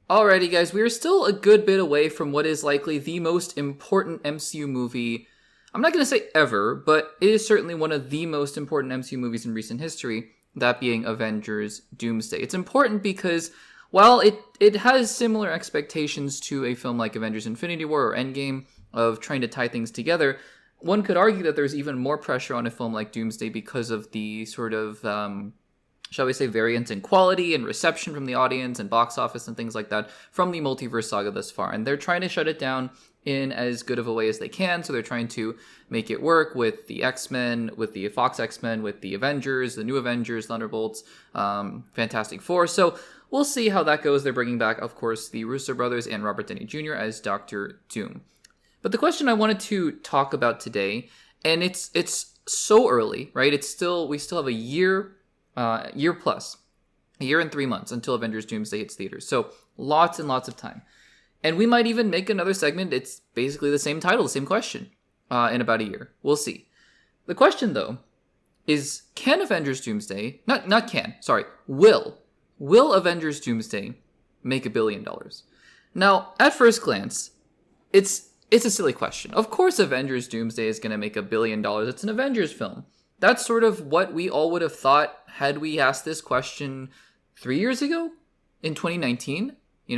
Alrighty, guys, we are still a good bit away from what is likely the most important MCU movie. I'm not going to say ever, but it is certainly one of the most important MCU movies in recent history, that being Avengers Doomsday. It's important because while it has similar expectations to a film like Avengers Infinity War or Endgame of trying to tie things together, one could argue that there's even more pressure on a film like Doomsday because of the sort of shall we say, variance in quality and reception from the audience and box office and things like that from the multiverse saga thus far. And they're trying to shut it down in as good of a way as they can. So they're trying to make it work with the X-Men, with the Fox X-Men, with the Avengers, the new Avengers, Thunderbolts, Fantastic Four. So we'll see how that goes. They're bringing back, of course, the Russo brothers and Robert Downey Jr. as Dr. Doom. But the question I wanted to talk about today, and it's so early, right? We still have a year plus, a year and 3 months until Avengers Doomsday hits theaters. So lots and lots of time. And we might even make another segment. It's basically the same title, the same question, in about a year. We'll see. The question, though, is can Avengers Doomsday, will Avengers Doomsday make $1 billion? Now, at first glance, it's a silly question. Of course Avengers Doomsday is going to make $1 billion. It's an Avengers film. That's sort of what we all would have thought had we asked this question 3 years ago in 2019,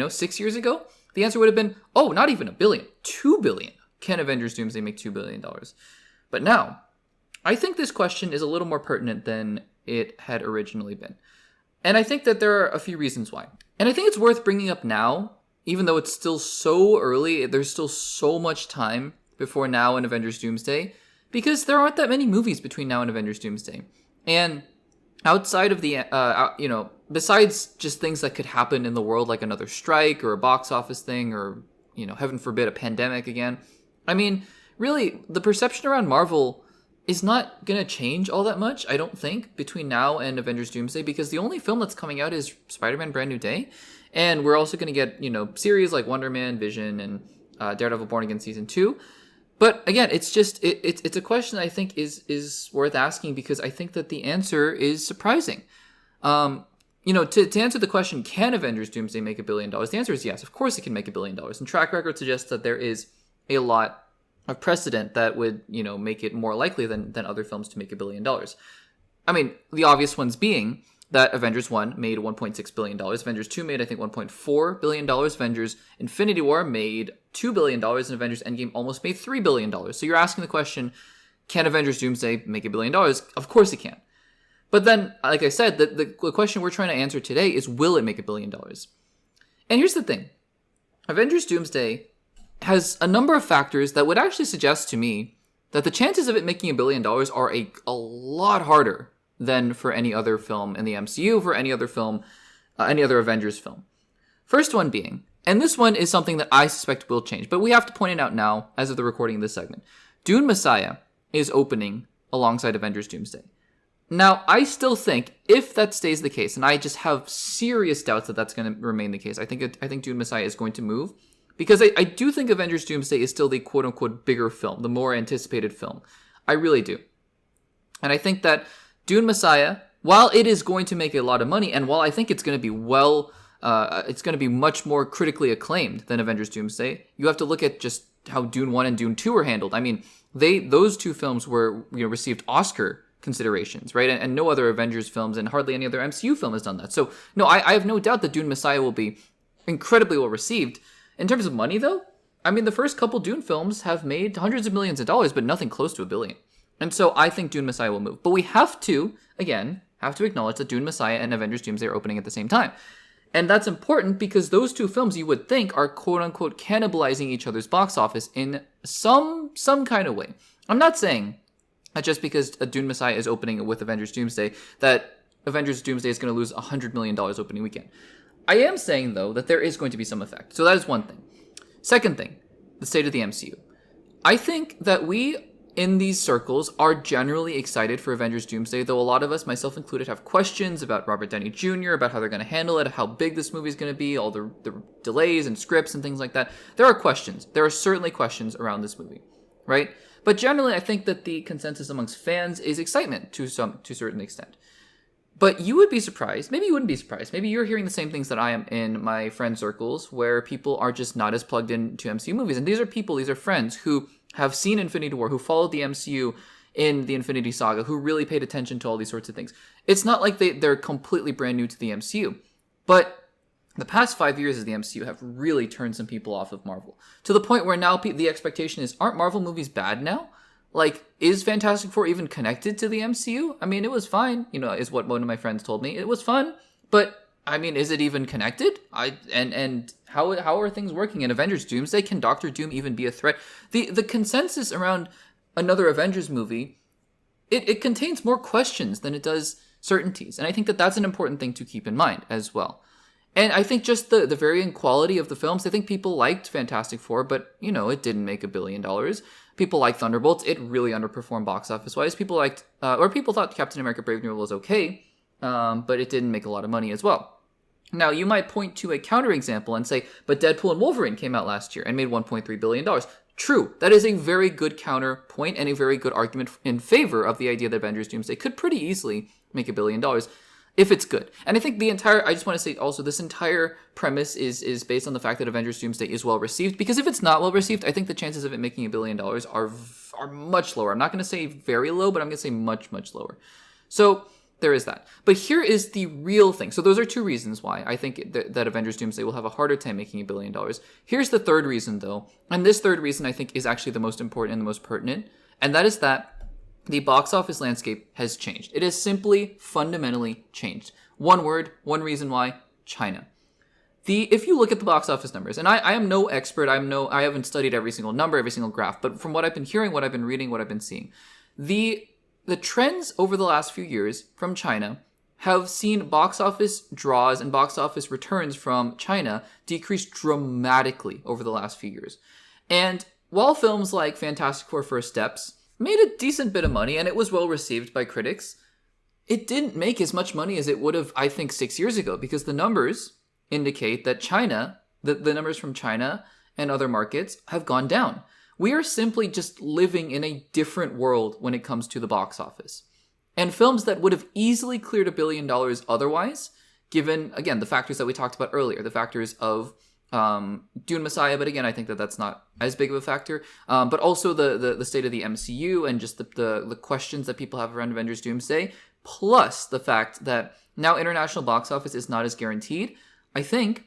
6 years ago. The answer would have been, oh, not even $1 billion, $2 billion. Can Avengers Doomsday make $2 billion? But now, I think this question is a little more pertinent than it had originally been. And I think that there are a few reasons why. And I think it's worth bringing up now, even though it's still so early, there's still so much time before now and Avengers Doomsday, because there aren't that many movies between now and Avengers Doomsday. And outside of the, besides just things that could happen in the world, like another strike or a box office thing or, heaven forbid, a pandemic again. I mean, really, the perception around Marvel is not going to change all that much, I don't think, between now and Avengers Doomsday, because the only film that's coming out is Spider-Man Brand New Day. And we're also going to get, series like Wonder Man, Vision, and Daredevil Born Again Season 2. But again, it's just it's a question I think is worth asking because I think that the answer is surprising. To answer the question, can Avengers Doomsday make $1 billion? The answer is yes. Of course, it can make $1 billion. And track record suggests that there is a lot of precedent that would make it more likely than other films to make $1 billion. I mean, the obvious ones being that Avengers 1 made $1.6 billion. Avengers 2 made, I think, $1.4 billion. Avengers Infinity War made $2 billion. And Avengers Endgame almost made $3 billion. So you're asking the question, can Avengers Doomsday make $1 billion? Of course it can. But then, like I said, the question we're trying to answer today is, will it make $1 billion? And here's the thing. Avengers Doomsday has a number of factors that would actually suggest to me that the chances of it making $1 billion are a lot harder than for any other film in the MCU, for any other film, any other Avengers film. First one being, and this one is something that I suspect will change, but we have to point it out now as of the recording of this segment. Dune Messiah is opening alongside Avengers Doomsday. Now, I still think, if that stays the case, and I just have serious doubts that that's going to remain the case, I think Dune Messiah is going to move, because I do think Avengers Doomsday is still the quote-unquote bigger film, the more anticipated film. I really do. And I think that Dune Messiah, while it is going to make a lot of money, and while I think it's going to be it's going to be much more critically acclaimed than Avengers Doomsday, you have to look at just how Dune 1 and Dune 2 were handled. I mean, those two films were received Oscar considerations, right? And no other Avengers films and hardly any other MCU film has done that. So, no, I have no doubt that Dune Messiah will be incredibly well received. In terms of money, though, I mean, the first couple Dune films have made hundreds of millions of dollars, but nothing close to $1 billion. And so I think Dune Messiah will move. But we have to acknowledge that Dune Messiah and Avengers Doomsday are opening at the same time. And that's important because those two films, you would think, are quote-unquote cannibalizing each other's box office in some kind of way. I'm not saying that just because Dune Messiah is opening with Avengers Doomsday, that Avengers Doomsday is going to lose $100 million opening weekend. I am saying, though, that there is going to be some effect. So that is one thing. Second thing, the state of the MCU. I think that we, in these circles, are generally excited for Avengers Doomsday, though a lot of us, myself included, have questions about Robert Downey Jr., about how they're going to handle it, how big this movie is going to be, all the delays and scripts and things like that. There are questions. There are certainly questions around this movie, right? But generally, I think that the consensus amongst fans is excitement to a certain extent. But you would be surprised. Maybe you wouldn't be surprised. Maybe you're hearing the same things that I am in my friend circles, where people are just not as plugged into MCU movies. And these are friends who have seen Infinity War, who followed the MCU in the Infinity Saga, who really paid attention to all these sorts of things. It's not like they're completely brand new to the MCU. But the past 5 years of the MCU have really turned some people off of Marvel. To the point where now the expectation is, aren't Marvel movies bad now? Like, is Fantastic Four even connected to the MCU? I mean, it was fine, is what one of my friends told me. It was fun, but, I mean, is it even connected? And how are things working in Avengers Doomsday? Can Doctor Doom even be a threat? The consensus around another Avengers movie, it contains more questions than it does certainties. And I think that that's an important thing to keep in mind as well. And I think just the varying quality of the films, I think people liked Fantastic Four, but, it didn't make $1 billion. People liked Thunderbolts. It really underperformed box office-wise. People thought Captain America Brave New World was okay, but it didn't make a lot of money as well. Now, you might point to a counterexample and say, but Deadpool and Wolverine came out last year and made $1.3 billion. True, that is a very good counterpoint and a very good argument in favor of the idea that Avengers Doomsday could pretty easily make $1 billion. If it's good. And I think I just want to say also, this entire premise is based on the fact that Avengers Doomsday is well received, because if it's not well received, I think the chances of it making $1 billion are much lower. I'm not going to say very low, but I'm going to say much, much lower. So there is that. But here is the real thing. So those are two reasons why I think that Avengers Doomsday will have a harder time making $1 billion. Here's the third reason, though. And this third reason, I think, is actually the most important and the most pertinent. And that is that the box office landscape has changed. It has simply fundamentally changed. One word, one reason why: China. If you look at the box office numbers, and I am no expert, I haven't studied every single number, every single graph, but from what I've been hearing, what I've been reading, what I've been seeing, the trends over the last few years from China have seen box office draws and box office returns from China decrease dramatically over the last few years. And while films like Fantastic Four: First Steps made a decent bit of money, and it was well received by critics, it didn't make as much money as it would have, I think, 6 years ago, because the numbers indicate that China, the numbers from China and other markets have gone down. We are simply just living in a different world when it comes to the box office. And films that would have easily cleared $1 billion otherwise, given, again, the factors that we talked about earlier, the factors of Dune Messiah, but again, I think that that's not as big of a factor. But also the state of the MCU and just the questions that people have around Avengers Doomsday, plus the fact that now international box office is not as guaranteed. I think,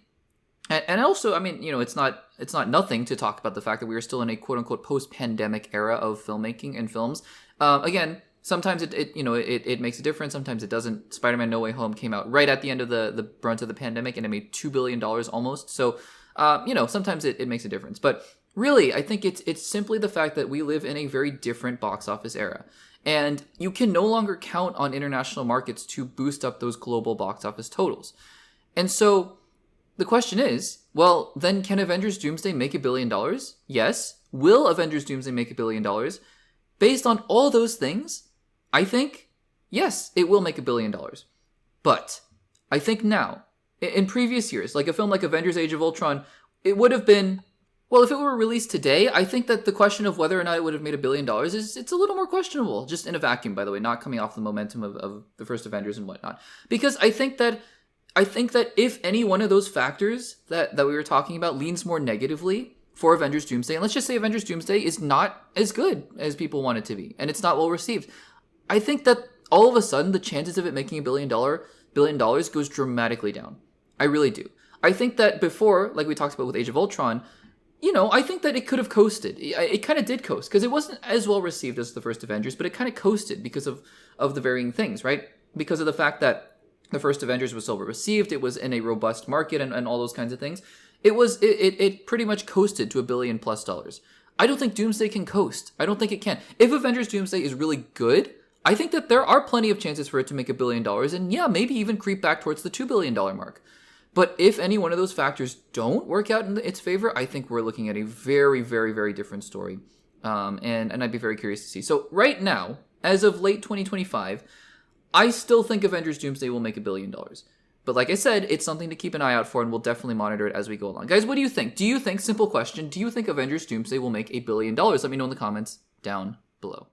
and also, I mean, it's not nothing to talk about the fact that we are still in a quote unquote post-pandemic era of filmmaking and films. Again, sometimes it makes a difference. Sometimes it doesn't. Spider-Man: No Way Home came out right at the end of the brunt of the pandemic, and it made $2 billion almost. So, sometimes it makes a difference. But really, I think it's simply the fact that we live in a very different box office era. And you can no longer count on international markets to boost up those global box office totals. And so the question is, well, then can Avengers Doomsday make $1 billion? Yes. Will Avengers Doomsday make $1 billion? Based on all those things, I think, yes, it will make $1 billion. But I think now, in previous years, like a film like Avengers Age of Ultron, it would have been, well, if it were released today, I think that the question of whether or not it would have made $1 billion it's a little more questionable, just in a vacuum, by the way, not coming off the momentum of the first Avengers and whatnot. Because I think that if any one of those factors that we were talking about leans more negatively for Avengers Doomsday, and let's just say Avengers Doomsday is not as good as people want it to be, and it's not well received, I think that all of a sudden the chances of it making $1 billion goes dramatically down. I really do. I think that before, like we talked about with Age of Ultron, I think that it could have coasted. It kind of did coast, because it wasn't as well received as the first Avengers, but it kind of coasted because of the varying things, right? Because of the fact that the first Avengers was so well received, it was in a robust market and all those kinds of things. It pretty much coasted to $1 billion plus. I don't think Doomsday can coast. I don't think it can. If Avengers Doomsday is really good, I think that there are plenty of chances for it to make $1 billion, and yeah, maybe even creep back towards the $2 billion mark. But if any one of those factors don't work out in its favor, I think we're looking at a very, very, very different story. And I'd be very curious to see. So right now, as of late 2025, I still think Avengers Doomsday will make $1 billion. But like I said, it's something to keep an eye out for, and we'll definitely monitor it as we go along. Guys, what do you think? Simple question, do you think Avengers Doomsday will make $1 billion? Let me know in the comments down below.